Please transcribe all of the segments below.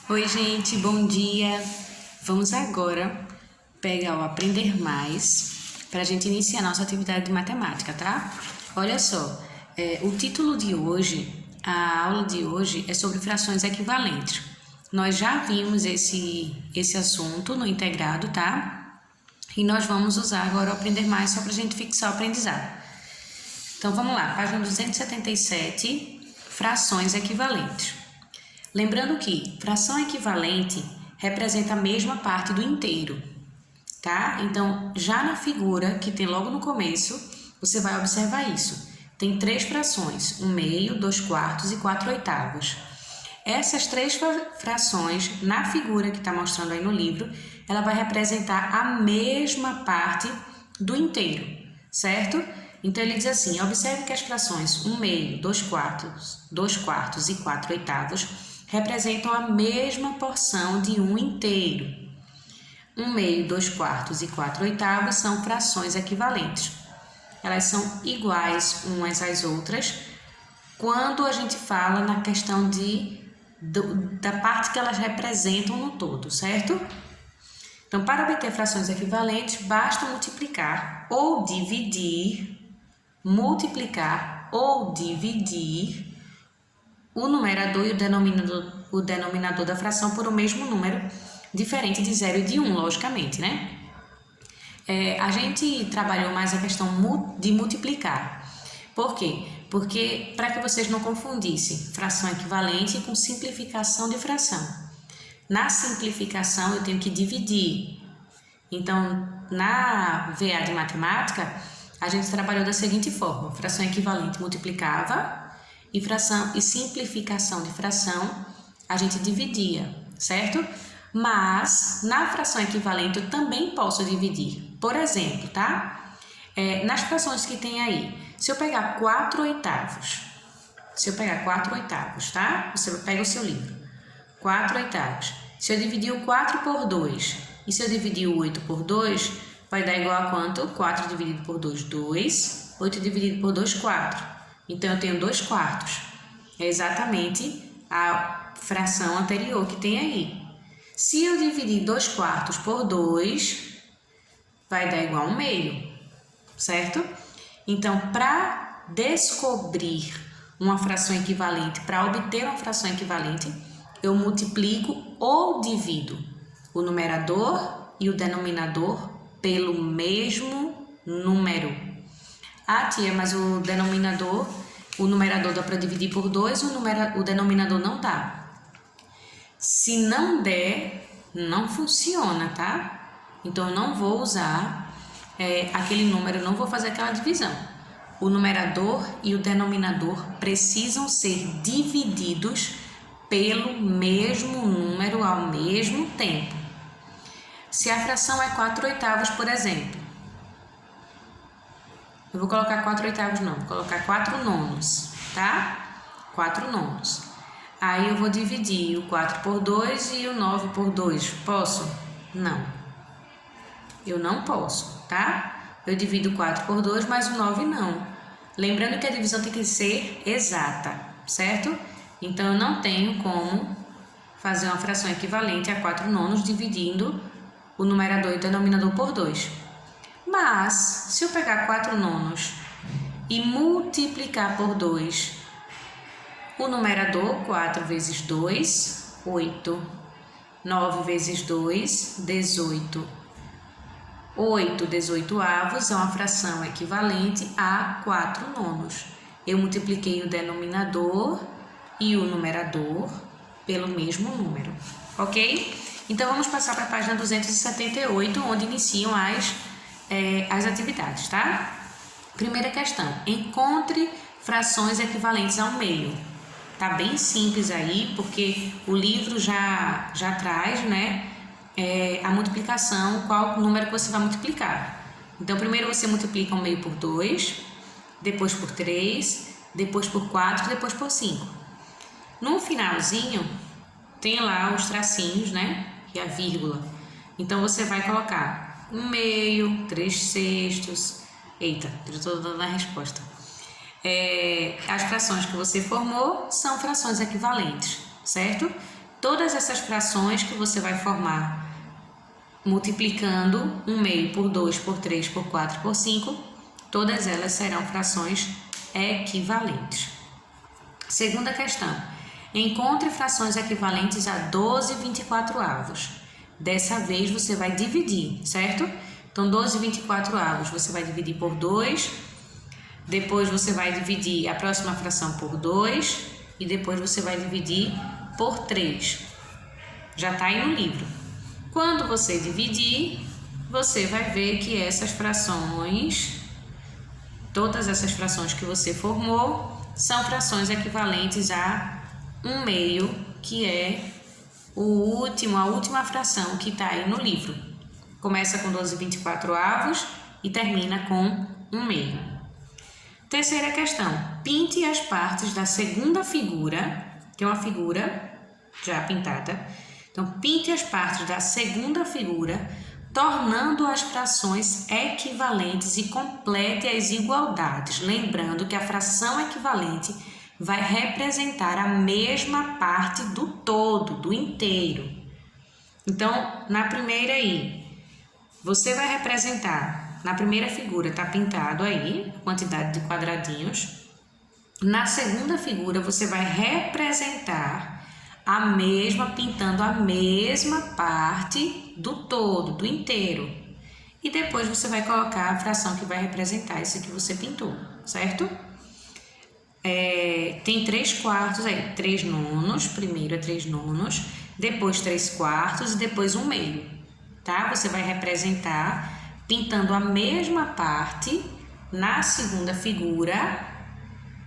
Oi, gente, bom dia. Vamos agora pegar o Aprender Mais para a gente iniciar a nossa atividade de matemática, tá? Olha só, o título de hoje, a aula de hoje é sobre frações equivalentes. Nós já vimos esse assunto no integrado, tá? E nós vamos usar agora o Aprender Mais só para a gente fixar o aprendizado. Então, vamos lá, página 277, frações equivalentes. Lembrando que fração equivalente representa a mesma parte do inteiro, tá? Então, já na figura que tem logo no começo, você vai observar isso. Tem 3 frações, 1/2, 2/4 e 4/8. Essas 3 frações, na figura que está mostrando aí no livro, ela vai representar a mesma parte do inteiro, certo? Então, ele diz assim, observe que as frações 1/2, 2/4 e 4/8 representam a mesma porção de um inteiro. 1/2, 2/4 e 4/8 são frações equivalentes. Elas são iguais umas às outras quando a gente fala na questão da parte que elas representam no todo, certo? Então, para obter frações equivalentes, basta multiplicar ou dividir o numerador e o denominador da fração por o mesmo número, diferente de 0 e de 1, logicamente, né? A gente trabalhou mais a questão de multiplicar. Por quê? Porque para que vocês não confundissem fração equivalente com simplificação de fração. Na simplificação eu tenho que dividir. Então, na VA de matemática, a gente trabalhou da seguinte forma: fração equivalente multiplicava e simplificação de fração a gente dividia, certo? Mas na fração equivalente eu também posso dividir. Por exemplo, tá? Nas frações que tem aí, se eu pegar 4/8, tá? Você pega o seu livro, 4/8. Se eu dividir o 4 por 2 e se eu dividir o 8 por 2, vai dar igual a quanto? 4 dividido por 2, 2. 8 dividido por 2, 4. Então, eu tenho 2/4. É exatamente a fração anterior que tem aí. Se eu dividir 2/4 por 2, vai dar igual a 1/2, certo? Então, para descobrir uma fração equivalente, para obter uma fração equivalente, eu multiplico ou divido o numerador e o denominador pelo mesmo número. Ah, tia, mas o numerador dá para dividir por 2, o denominador não dá. Se não der, não funciona, tá? Então, eu não vou usar aquele número, não vou fazer aquela divisão. O numerador e o denominador precisam ser divididos pelo mesmo número ao mesmo tempo. Se a fração é 4/8, por exemplo, eu vou colocar 4/8 não, vou colocar 4/9, tá? 4/9. Aí eu vou dividir o 4 por 2 e o 9 por 2. Posso? Não. Eu não posso, tá? Eu divido o 4 por 2, mas o 9 não. Lembrando que a divisão tem que ser exata, certo? Então, eu não tenho como fazer uma fração equivalente a 4/9 dividindo o numerador e o denominador por 2. Mas, se eu pegar 4/9 e multiplicar por 2, o numerador, 4 vezes 2, 8. 9 vezes 2, 18. 8 18avos é uma fração equivalente a 4/9. Eu multipliquei o denominador e o numerador pelo mesmo número, ok? Então, vamos passar para a página 278, onde iniciam as atividades, tá? Primeira questão, encontre frações equivalentes a 1/2. Tá bem simples aí, porque o livro já traz, né, a multiplicação, qual número que você vai multiplicar. Então, primeiro você multiplica 1/2 por 2, depois por 3, depois por 4, depois por 5. No finalzinho, tem lá os tracinhos, né, e a vírgula. Então, você vai colocar 1/2, 3/6. Eita, já estou dando a resposta. As frações que você formou são frações equivalentes, certo? todas essas frações que você vai formar multiplicando 1/2 por 2, por 3, por 4, por 5, todas elas serão frações equivalentes. Segunda questão. Encontre frações equivalentes a 12/24. Dessa vez você vai dividir, certo? Então, 12/24 você vai dividir por 2, depois você vai dividir a próxima fração por 2 e depois você vai dividir por 3. Já está aí no livro. Quando você dividir, você vai ver que essas frações, todas essas frações que você formou, são frações equivalentes a 1/2, que é a última fração que está aí no livro. Começa com 12/24 e termina com 1/2. Terceira questão. Pinte as partes da segunda figura, que é uma figura já pintada. Então, pinte as partes da segunda figura, tornando as frações equivalentes e complete as igualdades. Lembrando que a fração equivalente vai representar a mesma parte do todo, do inteiro. Então, na primeira aí, você vai representar, na primeira figura está pintado aí, a quantidade de quadradinhos. Na segunda figura, você vai representar a mesma, pintando a mesma parte do todo, do inteiro. E depois você vai colocar a fração que vai representar isso que você pintou, certo? Tem 3/4 aí, 3/9, primeiro é 3/9, depois 3/4 e depois 1/2, tá? Você vai representar pintando a mesma parte na segunda figura,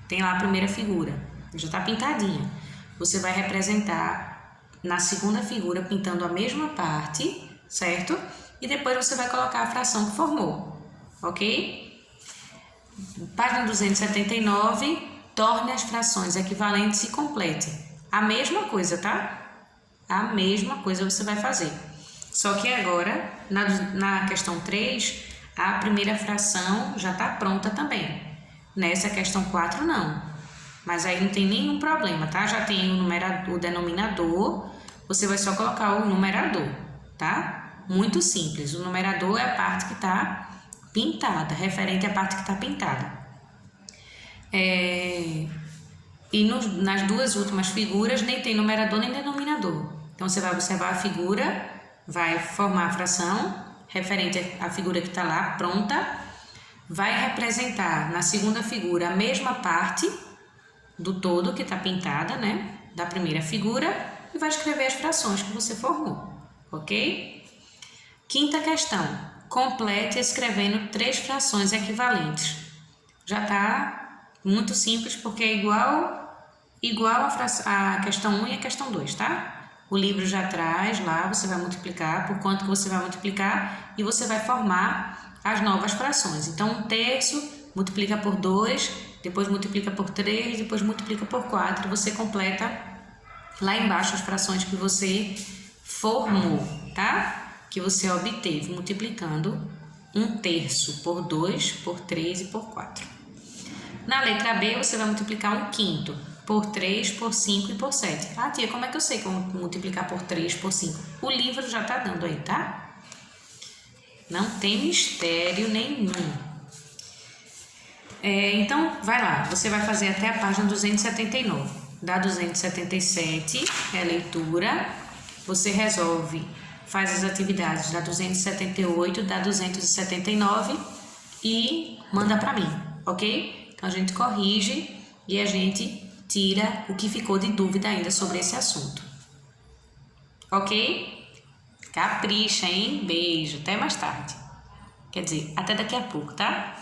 tem lá a primeira figura, já está pintadinha. Você vai representar na segunda figura pintando a mesma parte, certo? E depois você vai colocar a fração que formou, ok? Página 279, torne as frações equivalentes e complete. A mesma coisa, tá? A mesma coisa você vai fazer. Só que agora, na questão 3, a primeira fração já está pronta também. Nessa questão 4, não. Mas aí não tem nenhum problema, tá? Já tem o denominador, você vai só colocar o numerador, tá? Muito simples. O numerador é a parte que está pintada, referente à parte que está pintada. Nas duas últimas figuras nem tem numerador nem denominador. Então, você vai observar a figura, vai formar a fração referente à figura que está lá, pronta. Vai representar na segunda figura a mesma parte do todo que está pintada, né? Da primeira figura, e vai escrever as frações que você formou, ok? Quinta questão. Complete escrevendo 3 frações equivalentes. Já está muito simples, porque é igual a questão 1 e a questão 2, tá? O livro já traz lá, você vai multiplicar, por quanto que você vai multiplicar, e você vai formar as novas frações. Então, 1/3 multiplica por 2, depois multiplica por 3, depois multiplica por 4, você completa lá embaixo as frações que você formou, tá? Que você obteve multiplicando 1/3 por 2, por 3 e por 4. Na letra B, você vai multiplicar 1/5 por 3, por 5 e por 7. Ah, tia, como é que eu sei como multiplicar por 3, por 5? O livro já tá dando aí, tá? Não tem mistério nenhum. Então, vai lá, você vai fazer até a página 279. Da 277 é a leitura, você resolve, faz as atividades da 278, da 279 e manda para mim, ok? Então, a gente corrige e a gente tira o que ficou de dúvida ainda sobre esse assunto. Ok? Capricha, hein? Beijo, até mais tarde. Quer dizer, até daqui a pouco, tá?